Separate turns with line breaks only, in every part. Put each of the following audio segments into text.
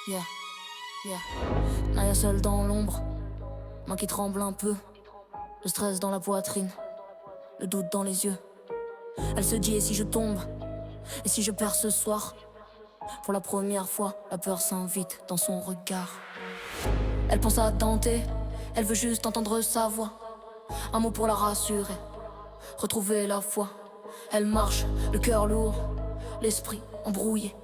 Yeah, yeah. Naya seule dans l'ombre, main qui tremble un peu, le stress dans la poitrine, le doute dans les yeux. Elle se dit et si je tombe, et si je perds ce soir. Pour la première fois, la peur s'invite dans son regard. Elle pense à tenter, elle veut juste entendre sa voix. Un mot pour la rassurer, retrouver la foi. Elle marche, le cœur lourd, l'esprit embrouillé.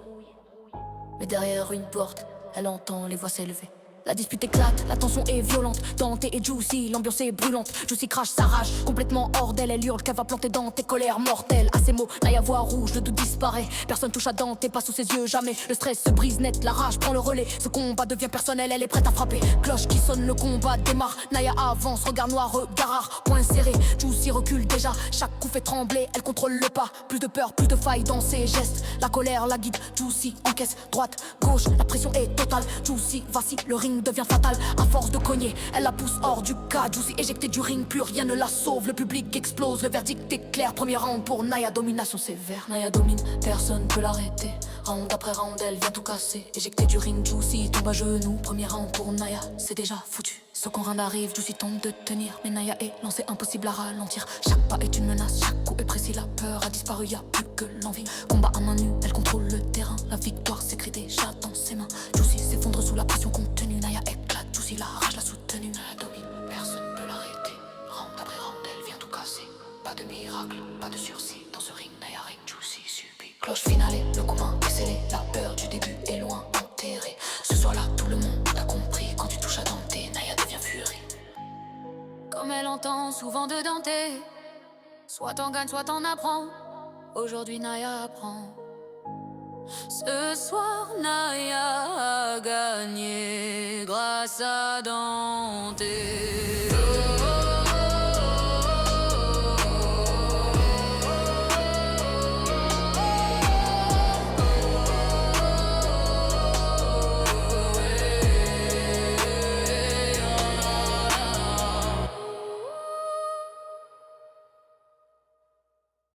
Mais derrière une porte, elle entend les voix s'élever. La dispute éclate, la tension est violente. Dante et Juicy, l'ambiance est brûlante. Juicy crache sa rage, complètement hors d'elle. Elle hurle qu'elle va planter dans tes colères mortelles. À ces mots, Naya voix rouge, le doute disparaît. Personne touche à Dante, pas sous ses yeux, jamais. Le stress se brise net, la rage prend le relais. Ce combat devient personnel, elle est prête à frapper. Cloche qui sonne, le combat démarre. Naya avance, regard noir, regard rare, point serré. Juicy recule déjà, chaque coup fait trembler. Elle contrôle le pas, plus de peur, plus de faille dans ses gestes. La colère la guide, Juicy encaisse, droite, gauche, la pression est totale. Juicy vacille, le ring devient fatal. À force de cogner, elle la pousse hors du cas. Juicy éjectée du ring, plus rien ne la sauve. Le public explose, le verdict est clair. Premier round pour Naya, domination sévère. Naya domine, personne peut l'arrêter. Round après round, elle vient tout casser. Éjectée du ring, Juicy tombe à genoux. Premier round pour Naya, c'est déjà foutu. Second round arrive, Juicy tente de tenir, mais Naya est lancée, impossible à ralentir. Chaque pas est une menace, chaque coup est précis. La peur a disparu, y'a plus que l'envie. Combat à main nue, elle contrôle le terrain. La victoire s'écrit déjà dans ses mains. Juicy s'effondre sous la pression contenue. Naya éclate, Juicy la rage l'a soutenue. Naya domine, personne peut l'arrêter. Round après round, elle vient tout casser. Pas de miracle, pas de sursis. Dans ce ring, Naya ring, Juicy subit. Cloche finale, le commun est scellé. La peur du début est loin enterrée. Ce soir-là, tout le monde a compris. Quand tu touches à Dante, Naya devient furie. Comme elle entend souvent de Dante, soit t'en gagnes, soit t'en apprends. Aujourd'hui, Naya apprend. Ce soir, Naya a gagné grâce à Dante.